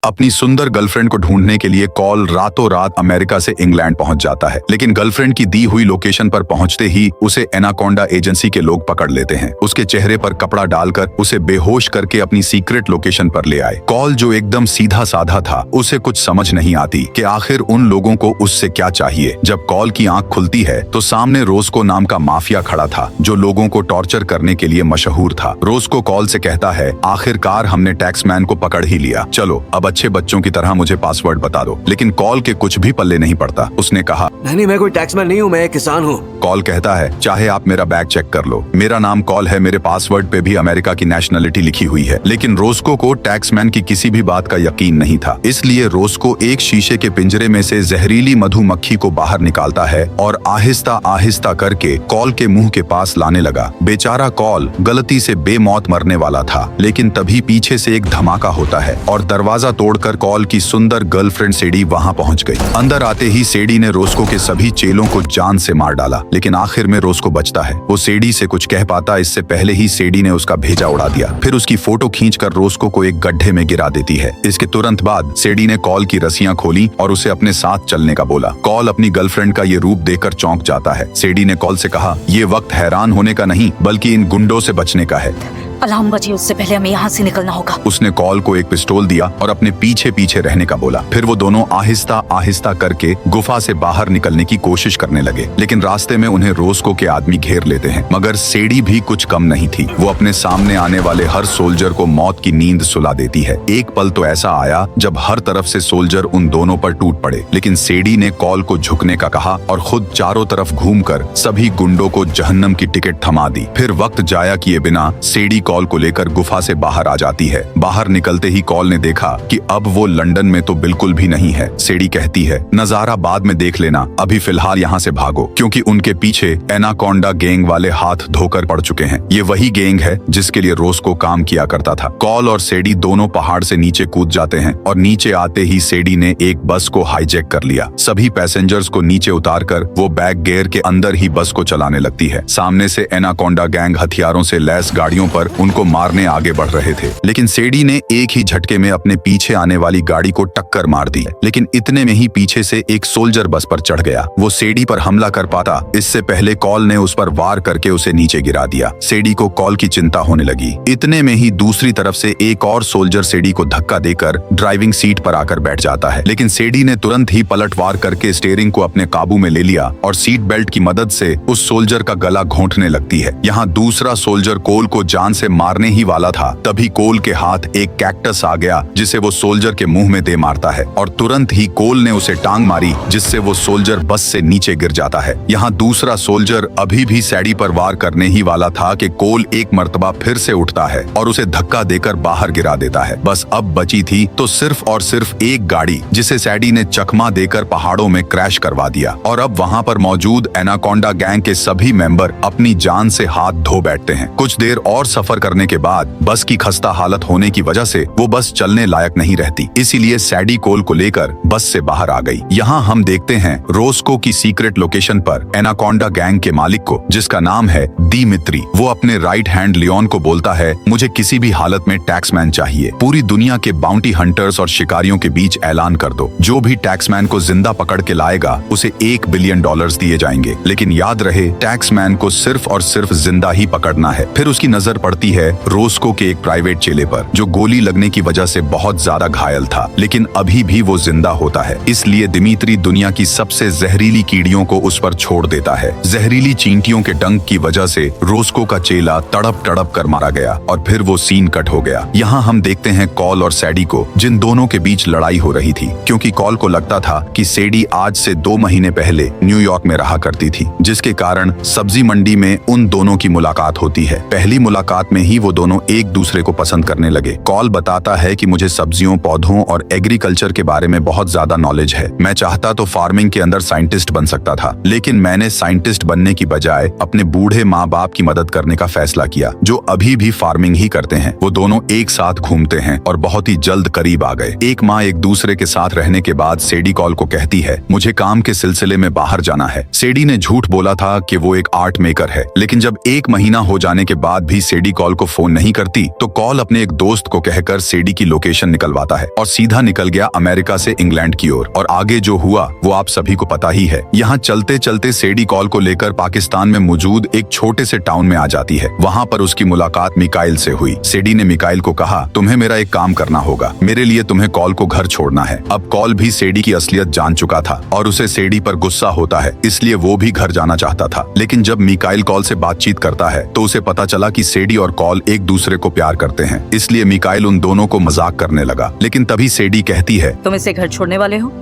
अपनी सुंदर गर्लफ्रेंड को ढूंढने के लिए कॉल रातों रात अमेरिका से इंग्लैंड पहुंच जाता है, लेकिन गर्लफ्रेंड की दी हुई लोकेशन पर पहुंचते ही उसे एनाकोंडा एजेंसी के लोग पकड़ लेते हैं। उसके चेहरे पर कपड़ा डालकर उसे बेहोश करके अपनी सीक्रेट लोकेशन पर ले आए। कॉल जो एकदम सीधा साधा था, उसे कुछ समझ नहीं आती कि आखिर उन लोगों को उससे क्या चाहिए। जब कॉल की आंख खुलती है तो सामने रोस्को नाम का माफिया खड़ा था, जो लोगों को टॉर्चर करने के लिए मशहूर था। रोस्को कॉल से कहता है, आखिरकार हमने टैक्समैन को पकड़ ही लिया, चलो अब अच्छे बच्चों की तरह मुझे पासवर्ड बता दो। लेकिन कॉल के कुछ भी पल्ले नहीं पड़ता। उसने कहा, नहीं, मैं कोई टैक्समैन नहीं हूँ, मैं एक किसान हूँ। कॉल कहता है, चाहे आप मेरा बैग चेक कर लो, मेरा नाम कॉल है, मेरे पासवर्ड पे भी अमेरिका की नेशनलिटी लिखी हुई है। लेकिन रोस्को को टैक्समैन की किसी भी बात का यकीन नहीं था, इसलिए रोस्को एक शीशे के पिंजरे में से जहरीली मधुमक्खी को बाहर निकालता है और आहिस्ता आहिस्ता करके कॉल के मुंह के पास लाने लगा। बेचारा कॉल गलती से बेमौत मरने वाला था, लेकिन तभी पीछे से एक धमाका होता है और दरवाजा तोड़कर कॉल की सुंदर गर्लफ्रेंड सेडी वहां पहुंच गई। अंदर आते ही सेडी ने रोस्को के सभी चेलों को जान से मार डाला, लेकिन आखिर में रोस्को बचता है। वो सेडी से कुछ कह पाता इससे पहले ही सेडी ने उसका भेजा उड़ा दिया, फिर उसकी फोटो खींचकर रोस्को को एक गड्ढे में गिरा देती है। इसके तुरंत बाद सेडी ने कॉल की रस्सियां खोली और उसे अपने साथ चलने का बोला। कॉल अपनी गर्लफ्रेंड का ये रूप देखकर चौंक जाता है। सेडी ने कॉल से कहा, ये वक्त हैरान होने का नहीं बल्कि इन गुंडों से बचने का है। अलार्म बजे उससे पहले हमें यहाँ से निकलना होगा। उसने कॉल को एक पिस्तौल दिया और अपने पीछे पीछे रहने का बोला। फिर वो दोनों आहिस्ता आहिस्ता करके गुफा से बाहर निकलने की कोशिश करने लगे, लेकिन रास्ते में उन्हें रोस्को के आदमी घेर लेते हैं। मगर सेडी भी कुछ कम नहीं थी, वो अपने सामने आने वाले हर सोल्जर को मौत की नींद सुला देती है। एक पल तो ऐसा आया जब हर तरफ से सोल्जर उन दोनों पर टूट पड़े, लेकिन सेडी ने कॉल को झुकने का कहा और खुद चारों तरफ घूमकर सभी गुंडों को जहन्नम की टिकट थमा दी। फिर वक्त जाया किए बिना सेडी कॉल को लेकर गुफा से बाहर आ जाती है। बाहर निकलते ही कॉल ने देखा कि अब वो लंदन में तो बिल्कुल भी नहीं है। सेडी कहती है, नजारा बाद में देख लेना, अभी फिलहाल यहाँ से भागो, क्योंकि उनके पीछे एनाकोंडा गैंग वाले हाथ धोकर पड़ चुके हैं। ये वही गैंग है जिसके लिए रोस्को काम किया करता था। कॉल और सेडी दोनों पहाड़ से नीचे कूद जाते हैं और नीचे आते ही सेडी ने एक बस को हाईजैक कर लिया। सभी पैसेंजर्स को नीचे उतारकर वो बैग गेयर के अंदर ही बस को चलाने लगती है। सामने से एनाकोंडा गैंग हथियारों से लैस गाड़ियों पर उनको मारने आगे बढ़ रहे थे, लेकिन सेडी ने एक ही झटके में अपने पीछे आने वाली गाड़ी को टक्कर मार दी। लेकिन इतने में ही पीछे से एक सोल्जर बस पर चढ़ गया। वो सेडी पर हमला कर पाता इससे पहले कॉल ने उस पर वार करके उसे नीचे गिरा दिया। सेडी को कॉल की चिंता होने लगी। इतने में ही दूसरी तरफ से एक और सोल्जर सेडी को धक्का देकर ड्राइविंग सीट पर आकर बैठ जाता है, लेकिन सेडी ने तुरंत ही पलटवार करके स्टीयरिंग को अपने काबू में ले लिया और सीट बेल्ट की मदद से उस सोल्जर का गला घोंटने लगती है। यहाँ दूसरा सोल्जर कोल को जान से मारने ही वाला था, तभी कोल के हाथ एक कैक्टस आ गया जिसे वो सोल्जर के मुंह में दे मारता है और तुरंत ही कोल ने उसे टांग मारी, जिससे वो सोल्जर बस से नीचे गिर जाता है। यहाँ दूसरा सोल्जर अभी भी सेडी पर वार करने ही वाला था कि कोल एक मर्तबा फिर से उठता है और उसे धक्का देकर बाहर गिरा देता है। बस अब बची थी तो सिर्फ और सिर्फ एक गाड़ी, जिसे सेडी ने चकमा देकर पहाड़ों में क्रैश करवा दिया और अब वहाँ पर मौजूद एनाकोंडा गैंग के सभी मेंबर अपनी जान से हाथ धो बैठते हैं। कुछ देर और सफर करने के बाद बस की खस्ता हालत होने की वजह से वो बस चलने लायक नहीं रहती, इसीलिए सेडी कोल को लेकर बस से बाहर आ गई। यहाँ हम देखते हैं रोस्को की सीक्रेट लोकेशन पर एनाकोंडा गैंग के मालिक को, जिसका नाम है दिमित्री। वो अपने राइट हैंड लियोन को बोलता है, मुझे किसी भी हालत में टैक्समैन चाहिए। पूरी दुनिया के बाउंटी हंटर्स और शिकारियों के बीच ऐलान कर दो, जो भी टैक्समैन को जिंदा पकड़ के लाएगा उसे $1 बिलियन दिए जाएंगे। लेकिन याद रहे, टैक्समैन को सिर्फ और सिर्फ जिंदा ही पकड़ना है। फिर उसकी नजर पड़ती है रोस्को के एक प्राइवेट चेले पर, जो गोली लगने की वजह से बहुत ज्यादा घायल था, लेकिन अभी भी वो जिंदा होता है। इसलिए दिमित्री दुनिया की सबसे जहरीली कीड़ियों को उस पर छोड़ देता है। जहरीली चींटियों के डंक की वजह से रोस्को का चेला तड़प तड़प कर मारा गया और फिर वो सीन कट हो गया। यहाँ हम देखते हैं कॉल और सेडी को, जिन दोनों के बीच लड़ाई हो रही थी, क्योंकि कॉल को लगता था कि सेडी आज से 2 महीने पहले न्यूयॉर्क में रहा करती थी, जिसके कारण सब्जी मंडी में उन दोनों की मुलाकात होती है। पहली मुलाकात में ही वो दोनों एक दूसरे को पसंद करने लगे। कॉल बताता है कि मुझे सब्जियों, पौधों और एग्रीकल्चर के बारे में बहुत ज्यादा नॉलेज है। मैं चाहता तो फार्मिंग के अंदर साइंटिस्ट बन सकता था, लेकिन मैंने साइंटिस्ट बनने की बजाय अपने बूढ़े माँ बाप की मदद करने का फैसला किया, जो अभी भी फार्मिंग ही करते हैं। वो दोनों एक साथ घूमते हैं और बहुत ही जल्द करीब आ गए। एक माँ एक दूसरे के साथ रहने के बाद सेडी कॉल को कहती है, मुझे काम के सिलसिले में बाहर जाना है। सेडी ने झूठ बोला था कि वो एक आर्ट मेकर है, लेकिन जब 1 महीना हो जाने के बाद भी सेडी कॉल को फोन नहीं करती तो कॉल अपने एक दोस्त को कहकर सेडी की लोकेशन निकलवाता है और सीधा निकल गया अमेरिका से इंग्लैंड की ओर। और आगे जो हुआ वो आप सभी को पता ही है। यहाँ चलते चलते सेडी कॉल को लेकर पाकिस्तान में मौजूद एक छोटे से टाउन में आ जाती है। वहाँ पर उसकी मुलाकात मिकाइल से हुई। सेडी ने मिकाइल को कहा, तुम्हें मेरा एक काम करना होगा, मेरे लिए तुम्हें कॉल को घर छोड़ना है। अब कॉल भी सेडी की असलियत जान चुका था और उसे सेडी पर गुस्सा होता है, इसलिए वो भी घर जाना चाहता था। लेकिन जब मिकाइल कॉल से बातचीत करता है तो उसे पता चला कि सेडी और कॉल एक दूसरे को प्यार करते हैं, इसलिए मिकाइल उन दोनों को मजाक करने लगा। लेकिन तभी सेडी कहती है, तुम इसे घर छोड़ने वाले हो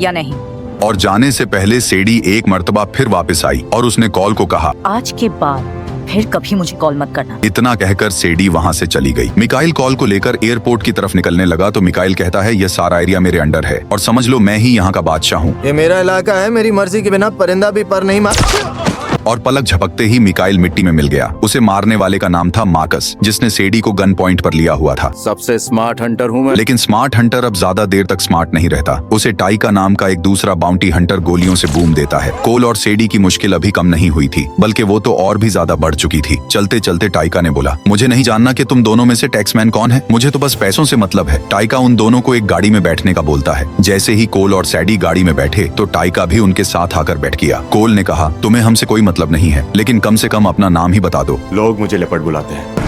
या नहीं? और जाने से पहले सेडी एक मर्तबा फिर वापस आई और उसने कॉल को कहा, आज के बाद फिर कभी मुझे कॉल मत करना। इतना कहकर सेडी वहाँ से चली गई। मिकाइल कॉल को लेकर एयरपोर्ट की तरफ निकलने लगा तो मिकाइल कहता है, यह सारा एरिया मेरे अंडर है और समझ लो मैं ही यहाँ का बादशाह हूँ। ये मेरा इलाका है, मेरी मर्जी के बिना परिंदा भी पर नहीं मार। और पलक झपकते ही मिकाइल मिट्टी में मिल गया। उसे मारने वाले का नाम था मार्कस, जिसने सेडी को गन पॉइंट पर लिया हुआ था। सबसे स्मार्ट हंटर हूँ मैं। लेकिन स्मार्ट हंटर अब ज्यादा देर तक स्मार्ट नहीं रहता। उसे टाइका नाम का एक दूसरा बाउंटी हंटर गोलियों से बूम देता है। कोल और सेडी की मुश्किल अभी कम नहीं हुई थी, बल्कि वो तो और भी ज्यादा बढ़ चुकी थी। चलते चलते टाइका ने बोला, मुझे नहीं जानना कि तुम दोनों में से टैक्समैन कौन है, मुझे तो बस पैसों से मतलब है। टाइका उन दोनों को एक गाड़ी में बैठने का बोलता है। जैसे ही कोल और सैडी गाड़ी में बैठे तो टाइका भी उनके साथ आकर बैठ गया। कोल ने कहा, तुम्हें हमसे कोई मतलब नहीं है, लेकिन कम से कम अपना नाम ही बता दो। लोग मुझे लेपर्ड बुलाते हैं।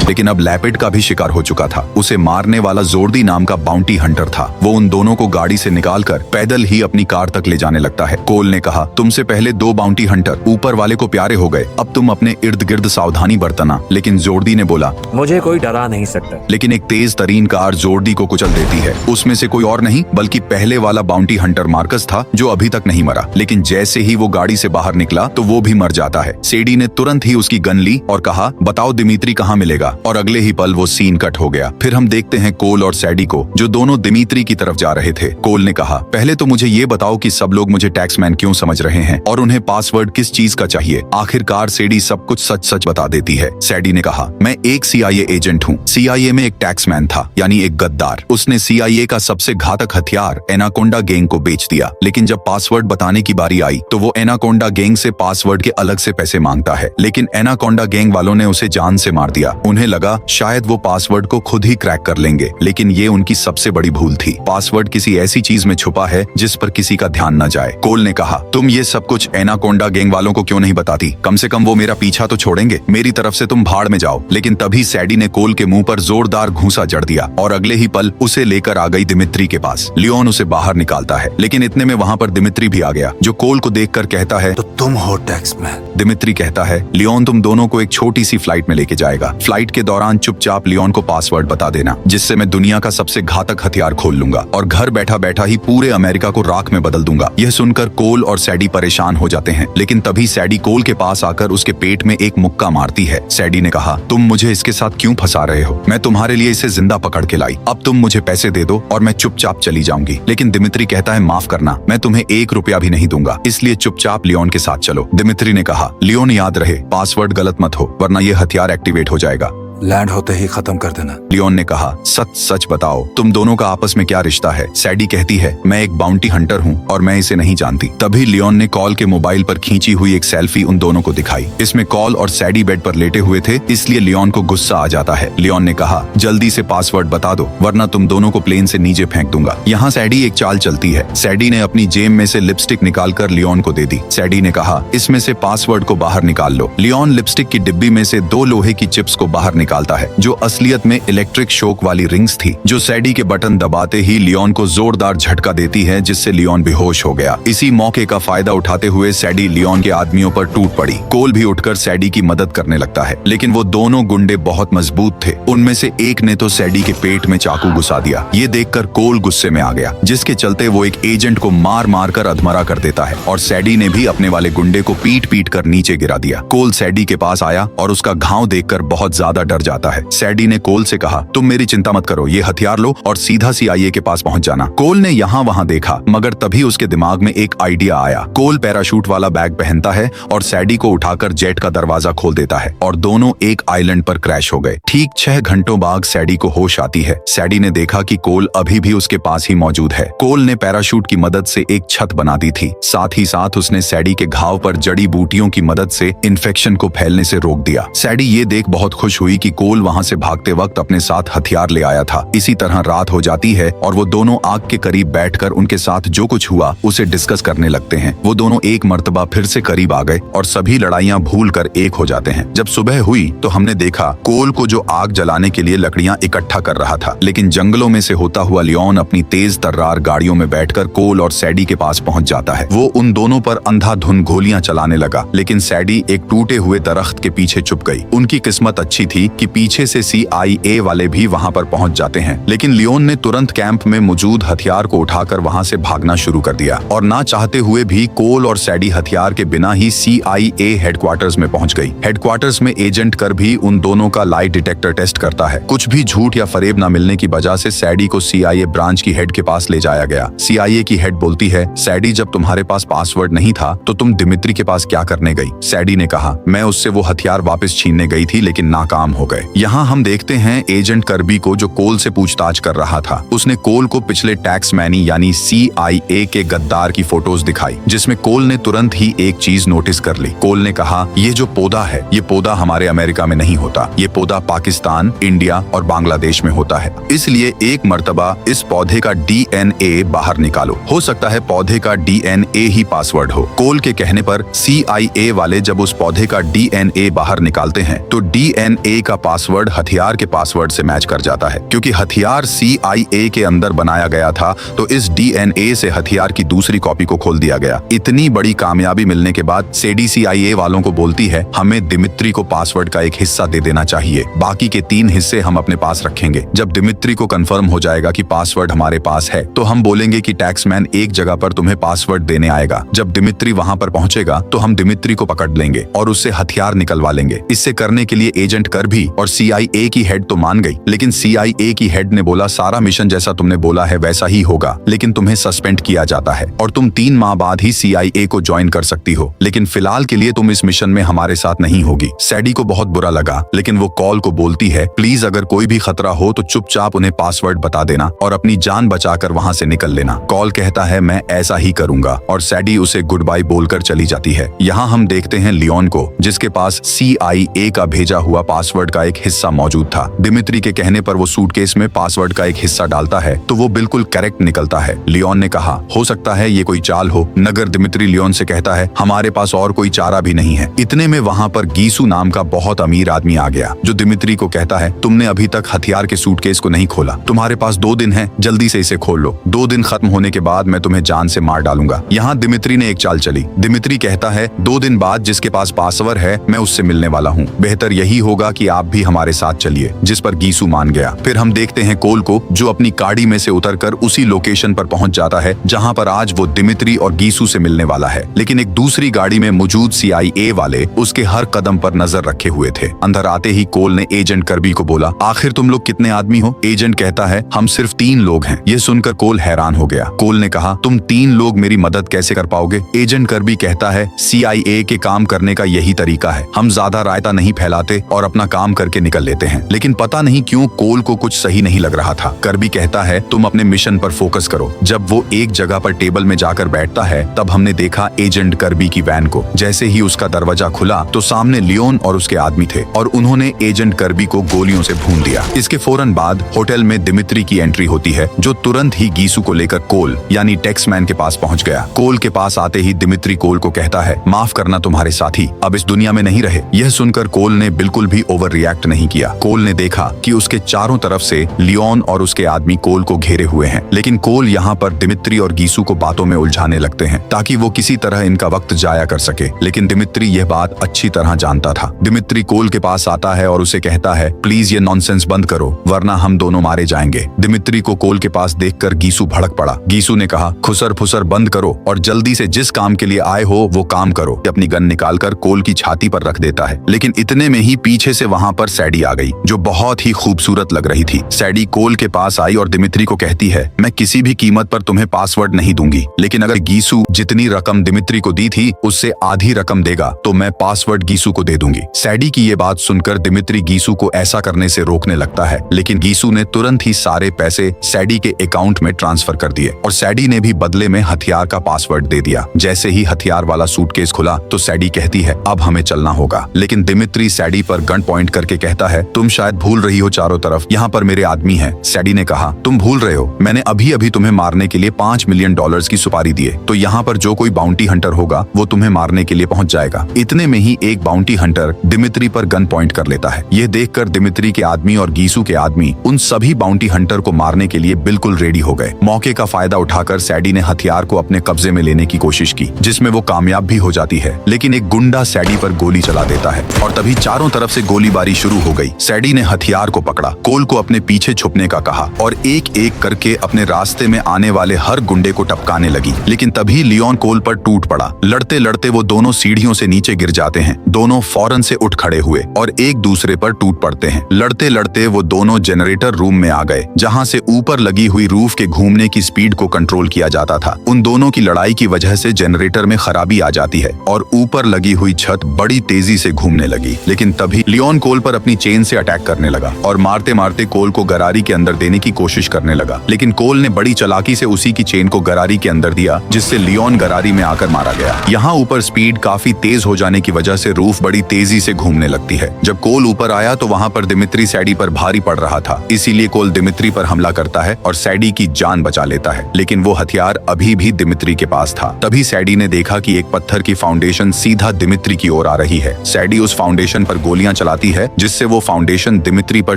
लेकिन अब लैपिड का भी शिकार हो चुका था। उसे मारने वाला जोर्दी नाम का बाउंटी हंटर था। वो उन दोनों को गाड़ी से निकालकर पैदल ही अपनी कार तक ले जाने लगता है। कोल ने कहा, तुमसे पहले 2 बाउंटी हंटर ऊपर वाले को प्यारे हो गए, अब तुम अपने इर्द गिर्द सावधानी बरतना। लेकिन जोर्दी ने बोला, मुझे कोई डरा नहीं सकता। लेकिन एक तेज तरीन कार जोर्दी को कुचल देती है। उसमें से कोई और नहीं बल्कि पहले वाला बाउंटी हंटर मार्कस था, जो अभी तक नहीं मरा। लेकिन जैसे ही वो गाड़ी से बाहर निकला तो वो भी मर जाता है। सेडी ने तुरंत ही उसकी गन ली और कहा, बताओ दिमित्री कहाँ मिलेगा। और अगले ही पल वो सीन कट हो गया। फिर हम देखते हैं कोल और सैडी को, जो दोनों दिमित्री की तरफ जा रहे थे। कोल ने कहा, पहले तो मुझे ये बताओ कि सब लोग मुझे टैक्समैन क्यों समझ रहे हैं और उन्हें पासवर्ड किस चीज का चाहिए। आखिरकार सेडी सब कुछ सच सच बता देती है। सैडी ने कहा, मैं एक CIA एजेंट हूँ। CIA में एक टैक्समैन था, यानी एक गद्दार। उसने CIA का सबसे घातक हथियार एनाकोंडा गैंग को बेच दिया। लेकिन जब पासवर्ड बताने की बारी आई तो वो एनाकोंडा गैंग से पासवर्ड के अलग से पैसे मांगता है। लेकिन एनाकोंडा गैंग वालों ने उसे जान से मार दिया। उन्हें लगा शायद वो पासवर्ड को खुद ही क्रैक कर लेंगे, लेकिन ये उनकी सबसे बड़ी भूल थी। पासवर्ड किसी ऐसी चीज में छुपा है जिस पर किसी का ध्यान न जाए। कोल ने कहा, तुम ये सब कुछ एनाकोंडा गैंग वालों को क्यों नहीं बताती? कम से कम वो मेरा पीछा तो छोड़ेंगे। मेरी तरफ से तुम भाड़ में जाओ। लेकिन तभी सैडी ने कोल के मुंह पर जोरदार घूंसा जड़ दिया और अगले ही पल उसे लेकर आ गई दिमित्री के पास। लियोन उसे बाहर निकालता है, लेकिन इतने में वहाँ पर दिमित्री भी आ गया, जो कोल को देखकर कहता है, तो तुम हो टैक्समैन। दिमित्री कहता है, लियोन तुम दोनों को एक छोटी सी फ्लाइट में लेके जाएगा। फ्लाइट के दौरान चुपचाप लियोन को पासवर्ड बता देना, जिससे मैं दुनिया का सबसे घातक हथियार खोल लूंगा और घर बैठा बैठा ही पूरे अमेरिका को राख में बदल दूंगा। यह सुनकर कोल और सैडी परेशान हो जाते हैं। लेकिन तभी सैडी कोल के पास आकर उसके पेट में एक मुक्का मारती है। सैडी ने कहा, तुम मुझे इसके साथ क्यों फंसा रहे हो? मैं तुम्हारे लिए इसे जिंदा पकड़ के लाई। अब तुम मुझे पैसे दे दो और मैं चुपचाप चली जाऊंगी। लेकिन दिमित्री कहता है, माफ करना, मैं तुम्हें 1 रुपया भी नहीं दूंगा, इसलिए चुपचाप लियोन के साथ चलो। दिमित्री ने कहा, लियोन याद रहे, पासवर्ड गलत मत हो, वरना ये हथियार एक्टिवेट हो जाएगा। लैंड होते ही खत्म कर देना। लियोन ने कहा, सच सच बताओ, तुम दोनों का आपस में क्या रिश्ता है? सैडी कहती है, मैं एक बाउंटी हंटर हूँ और मैं इसे नहीं जानती। तभी लियोन ने कॉल के मोबाइल पर खींची हुई एक सेल्फी उन दोनों को दिखाई। इसमें कॉल और सैडी बेड पर लेटे हुए थे, इसलिए लियोन को गुस्सा आ जाता है। लियोन ने कहा, जल्दी से पासवर्ड बता दो, वरना तुम दोनों को प्लेन से नीचे फेंक दूंगा। यहाँ सैडी एक चाल चलती है। सैडी ने अपनी जेब में से लिपस्टिक निकालकर लियोन को दे दी। सैडी ने कहा, इसमें से पासवर्ड को बाहर निकाल लो। लियोन लिपस्टिक की डिब्बी में से 2 लोहे की चिप्स को बाहर निकालता है, जो असलियत में इलेक्ट्रिक शॉक वाली रिंग्स थी, जो सैडी के बटन दबाते ही लियोन को जोरदार झटका देती है, जिससे लियोन बेहोश हो गया। इसी मौके का फायदा उठाते हुए सैडी लियोन के आदमियों पर टूट पड़ी। कोल भी उठकर सैडी की मदद करने लगता है, लेकिन वो दोनों गुंडे बहुत मजबूत थे। उनमें से एक ने तो सैडी के पेट में चाकू घुसा दिया। ये देखकर कोल गुस्से में आ गया, जिसके चलते वो एक एजेंट को मार मार कर अधमरा कर देता है और सैडी ने भी अपने वाले गुंडे को पीट पीट कर नीचे गिरा दिया। कोल सैडी के पास आया और उसका घाव देखकर बहुत ज्यादा डर बढ़ जाता है। सैडी ने कोल से कहा, तुम मेरी चिंता मत करो, ये हथियार लो और सीधा CIA के पास पहुंच जाना। कोल ने यहाँ वहाँ देखा, मगर तभी उसके दिमाग में एक आइडिया आया। कोल पैराशूट वाला बैग पहनता है और सैडी को उठाकर जेट का दरवाजा खोल देता है और दोनों एक आइलैंड पर क्रैश हो गए। ठीक 6 घंटों बाद सैडी को होश आती है। सैडी ने देखा कि कोल अभी भी उसके पास ही मौजूद है। कोल ने पैराशूट की मदद से एक छत बना दी थी, साथ ही साथ उसने सैडी के घाव पर जड़ी बूटियों की मदद से इन्फेक्शन को फैलने से रोक दिया। सैडी ये देख बहुत खुश हुई कि कोल वहाँ से भागते वक्त अपने साथ हथियार ले आया था। इसी तरह रात हो जाती है और वो दोनों आग के करीब बैठकर उनके साथ जो कुछ हुआ उसे डिस्कस करने लगते हैं। वो दोनों एक मर्तबा फिर से करीब आ गए और सभी लड़ाइयाँ भूलकर एक हो जाते हैं। जब सुबह हुई तो हमने देखा कोल को जो आग जलाने के लिए लकड़ियाँ इकट्ठा कर रहा था, लेकिन जंगलों में से होता हुआ लियोन अपनी तेज तर्रार गाड़ियों में बैठकर कोल और सैडी के पास पहुंच जाता है। वो उन दोनों पर अंधाधुंध गोलियां चलाने लगा, लेकिन सैडी एक टूटे हुए दरख्त के पीछे छुप गई। उनकी किस्मत अच्छी थी कि पीछे से CIA वाले भी वहां पर पहुंच जाते हैं, लेकिन लियोन ने तुरंत कैंप में मौजूद हथियार को उठाकर वहां से भागना शुरू कर दिया और ना चाहते हुए भी कोल और सैडी हथियार के बिना ही CIA हेडक्वार्टर्स में पहुंच गई। हेडक्वार्टर्स में एजेंट कर भी उन दोनों का लाई डिटेक्टर टेस्ट करता है। कुछ भी झूठ या फरेब न मिलने की वजह से सैडी को CIA ब्रांच की हेड के पास ले जाया गया। CIA की हेड बोलती है, सैडी जब तुम्हारे पास पासवर्ड नहीं था तो तुम दिमित्री के पास क्या करने गई? सैडी ने कहा, मैं उससे वो हथियार वापस छीनने गई थी लेकिन नाकाम हो गए। यहाँ हम देखते हैं एजेंट कर्बी को जो कोल से पूछताछ कर रहा था। उसने कोल को पिछले टैक्स मैनी यानी CIA के गद्दार की फोटोज दिखाई, जिसमें कोल ने तुरंत ही एक चीज नोटिस कर ली। कोल ने कहा, ये जो पौधा है ये पौधा हमारे अमेरिका में नहीं होता, ये पौधा पाकिस्तान, इंडिया और बांग्लादेश में होता है, इसलिए एक मर्तबा इस पौधे का DNA बाहर निकालो। हो सकता है पौधे का DNA ही पासवर्ड हो। कोल के कहने पर CIA वाले जब उस पौधे का DNA बाहर निकालते हैं तो DNA का पासवर्ड हथियार के पासवर्ड से मैच कर जाता है। क्योंकि हथियार CIA के अंदर बनाया गया था तो इस DNA से हथियार की दूसरी कॉपी को खोल दिया गया। इतनी बड़ी कामयाबी मिलने के बाद सैडी CIA वालों को बोलती है, हमें दिमित्री को पासवर्ड का एक हिस्सा दे देना चाहिए, बाकी के 3 हिस्से हम अपने पास रखेंगे। जब दिमित्री को कंफर्म हो जाएगा कि पासवर्ड हमारे पास है तो हम बोलेंगे कि टैक्समैन एक जगह पर तुम्हें पासवर्ड देने आएगा। जब दिमित्री वहां पर पहुंचेगा तो हम दिमित्री को पकड़ लेंगे और उससे हथियार निकलवा लेंगे। इससे करने के लिए एजेंट कर्बी और CIA की हेड तो मान गई, लेकिन CIA की हेड ने बोला, सारा मिशन जैसा तुमने बोला है वैसा ही होगा, लेकिन तुम्हें सस्पेंड किया जाता है और तुम 3 माह बाद ही CIA को ज्वाइन कर सकती हो, लेकिन फिलहाल के लिए तुम इस मिशन में हमारे साथ नहीं होगी। सैडी को बहुत बुरा लगा, लेकिन वो कॉल को बोलती है, प्लीज अगर कोई भी खतरा हो तो चुपचाप उन्हें पासवर्ड बता देना और अपनी जान बचाकर वहां से निकल लेना। कॉल कहता है, मैं ऐसा ही करूंगा और सैडी उसे गुड बाय बोलकर चली जाती है। यहाँ हम देखते हैं लियोन को, जिसके पास CIA का भेजा हुआ पासवर्ड का एक हिस्सा मौजूद था। दिमित्री के कहने पर वो सूटकेस में पासवर्ड का एक हिस्सा डालता है तो वो बिल्कुल करेक्ट निकलता है। लियोन ने कहा, हो सकता है ये कोई चाल हो, मगर दिमित्री लियोन से कहता है, हमारे पास और कोई चारा भी नहीं है। इतने में वहाँ पर गीसू नाम का बहुत अमीर आदमी आ गया, जो दिमित्री को कहता है, तुमने अभी तक हथियार के सूटकेस को नहीं खोला, तुम्हारे पास 2 दिन है, जल्दी से इसे खोल लो। 2 दिन खत्म होने के बाद मैं तुम्हें जान से मार डालूंगा। यहाँ दिमित्री ने एक चाल चली। दिमित्री कहता है, 2 दिन बाद जिसके पास पासवर्ड है मैं उससे मिलने वाला हूँ, बेहतर यही होगा कि आप भी हमारे साथ चलिए, जिस पर गीसू मान गया। फिर हम देखते हैं कोल को, जो अपनी गाड़ी में से उतरकर उसी लोकेशन पर पहुंच जाता है जहां पर आज वो दिमित्री और गीसू से मिलने वाला है, लेकिन एक दूसरी गाड़ी में मौजूद CIA वाले उसके हर कदम पर नजर रखे हुए थे। अंदर आते ही कोल ने एजेंट कर्बी को बोला, आखिर तुम लोग कितने आदमी हो? एजेंट कहता है, हम सिर्फ 3 लोग हैं। ये सुनकर कोल हैरान हो गया। कोल ने कहा, तुम 3 लोग मेरी मदद कैसे कर पाओगे? एजेंट कर्बी कहता है, CIA के काम करने का यही तरीका है, हम ज्यादा रायता नहीं फैलाते और अपना काम करके निकल लेते हैं। लेकिन पता नहीं क्यों कोल को कुछ सही नहीं लग रहा था। कर्बी कहता है, तुम अपने मिशन पर फोकस करो। जब वो एक जगह पर टेबल में जाकर बैठता है तब हमने देखा एजेंट कर्बी की वैन को। जैसे ही उसका दरवाजा खुला तो सामने लियोन और उसके आदमी थे और उन्होंने एजेंट कर्बी को गोलियों से भून दिया। इसके फौरन बाद होटल में दिमित्री की एंट्री होती है, जो तुरंत ही गीसू को लेकर कोल यानी टैक्समैन के पास पहुंच गया। कोल के पास आते ही दिमित्री कोल को कहता है, माफ करना तुम्हारे साथी अब इस दुनिया में नहीं रहे। यह सुनकर कोल ने बिल्कुल भी ओवर रिएक्ट नहीं किया। कोल ने देखा कि उसके चारों तरफ से लियोन और उसके आदमी कोल को घेरे हुए हैं, लेकिन कोल यहाँ पर दिमित्री और गीसू को बातों में उलझाने लगते हैं ताकि वो किसी तरह इनका वक्त जाया कर सके। लेकिन दिमित्री यह बात अच्छी तरह जानता था। दिमित्री कोल के पास आता है और उसे कहता है, प्लीज ये नॉनसेंस बंद करो वरना हम दोनों मारे जाएंगे। दिमित्री को कोल के पास देखकर गीसू भड़क पड़ा। गीसू ने कहा, खुसर फुसर बंद करो और जल्दी से जिस काम के लिए आए हो वो काम करो। अपनी गन निकालकर कोल की छाती पर रख देता है, लेकिन इतने में ही पीछे से वहां वहाँ पर सैडी आ गई, जो बहुत ही खूबसूरत लग रही थी। सैडी कोल के पास आई और दिमित्री को कहती है, मैं किसी भी कीमत पर तुम्हें पासवर्ड नहीं दूंगी, लेकिन अगर गीसू जितनी रकम दिमित्री को दी थी उससे आधी रकम देगा तो मैं पासवर्ड गीसू को दे दूंगी। सैडी की ये बात सुनकर दिमित्री गीसू को ऐसा करने से रोकने लगता है, लेकिन गीसू ने तुरंत ही सारे पैसे सैडी के अकाउंट में ट्रांसफर कर दिए और सैडी ने भी बदले में हथियार का पासवर्ड दे दिया। जैसे ही हथियार वाला सूटकेस खुला तो सैडी कहती है, अब हमें चलना होगा, लेकिन दिमित्री सैडी पर गन पॉइंट करके कहता है, तुम शायद भूल रही हो चारों तरफ यहाँ पर मेरे आदमी हैं। सैडी ने कहा, तुम भूल रहे हो, मैंने अभी अभी तुम्हें मारने के लिए $5 मिलियन की सुपारी दिए, तो यहाँ पर जो कोई बाउंटी हंटर होगा वो तुम्हें मारने के लिए पहुंच जाएगा। इतने में ही एक बाउंटी हंटर दिमित्री पर गन पॉइंट कर लेता है। यह देखकर दिमित्री के आदमी और गीसू के आदमी उन सभी बाउंटी हंटर को मारने के लिए बिल्कुल रेडी हो गए। मौके का फायदा उठाकर सैडी ने हथियार को अपने कब्जे में लेने की कोशिश की, जिसमें वो कामयाब भी हो जाती है, लेकिन एक गुंडा सैडी पर गोली चला देता है और तभी चारों तरफ से गोलीबारी शुरू हो गई। सैडी ने हथियार को पकड़ा, कोल को अपने पीछे छुपने का कहा और एक एक करके अपने रास्ते में आने वाले हर गुंडे को टपकाने लगी, लेकिन तभी लियोन कोल पर टूट पड़ा। लड़ते लड़ते वो दोनों सीढ़ियों से नीचे गिर जाते हैं। दोनों फौरन से उठ खड़े हुए और एक दूसरे पर टूट पड़ते हैं। लड़ते लड़ते वो दोनों जनरेटर रूम में आ गए, जहां से ऊपर लगी हुई रूफ के घूमने की स्पीड को कंट्रोल किया जाता था। उन दोनों की लड़ाई की वजह से जनरेटर में खराबी आ जाती है और ऊपर लगी हुई छत बड़ी तेजी से घूमने लगी, लेकिन तभी लियोन कोल पर अपनी चेन से अटैक करने लगा और मारते मारते कोल को गरारी के अंदर देने की कोशिश करने लगा, लेकिन कोल ने बड़ी चालाकी से उसी की चेन को गरारी के अंदर दिया, जिससे लियोन गरारी में आकर मारा गया। यहाँ ऊपर स्पीड काफी तेज हो जाने की वजह से रूफ बड़ी तेजी से घूमने लगती है। जब कोल ऊपर आया तो वहाँ पर दिमित्री सैडी पर भारी पड़ रहा था, इसीलिए कोल दिमित्री पर हमला करता है और सैडी की जान बचा लेता है, लेकिन वो हथियार अभी भी दिमित्री के पास था। तभी सैडी ने देखा कि एक पत्थर की फाउंडेशन सीधा दिमित्री की ओर आ रही है। सैडी उस फाउंडेशन पर गोलियां चलाती है, जिससे वो फाउंडेशन दिमित्री पर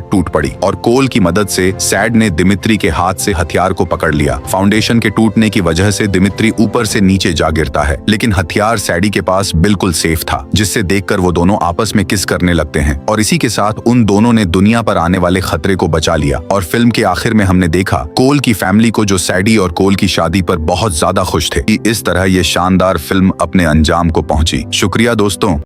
टूट पड़ी और कोल की मदद से सैड ने दिमित्री के हाथ से हथियार को पकड़ लिया। फाउंडेशन के टूटने की वजह से दिमित्री ऊपर से नीचे जा गिरता है, लेकिन हथियार सैडी के पास बिल्कुल सेफ था, जिससे देखकर वो दोनों आपस में किस करने लगते हैं और इसी के साथ उन दोनों ने दुनिया पर आने वाले खतरे को बचा लिया। और फिल्म के आखिर में हमने देखा कोल की फैमिली को, जो सैडी और कोल की शादी पर बहुत ज्यादा खुश थे। इस तरह ये शानदार फिल्म अपने अंजाम को पहुंची। शुक्रिया दोस्तों।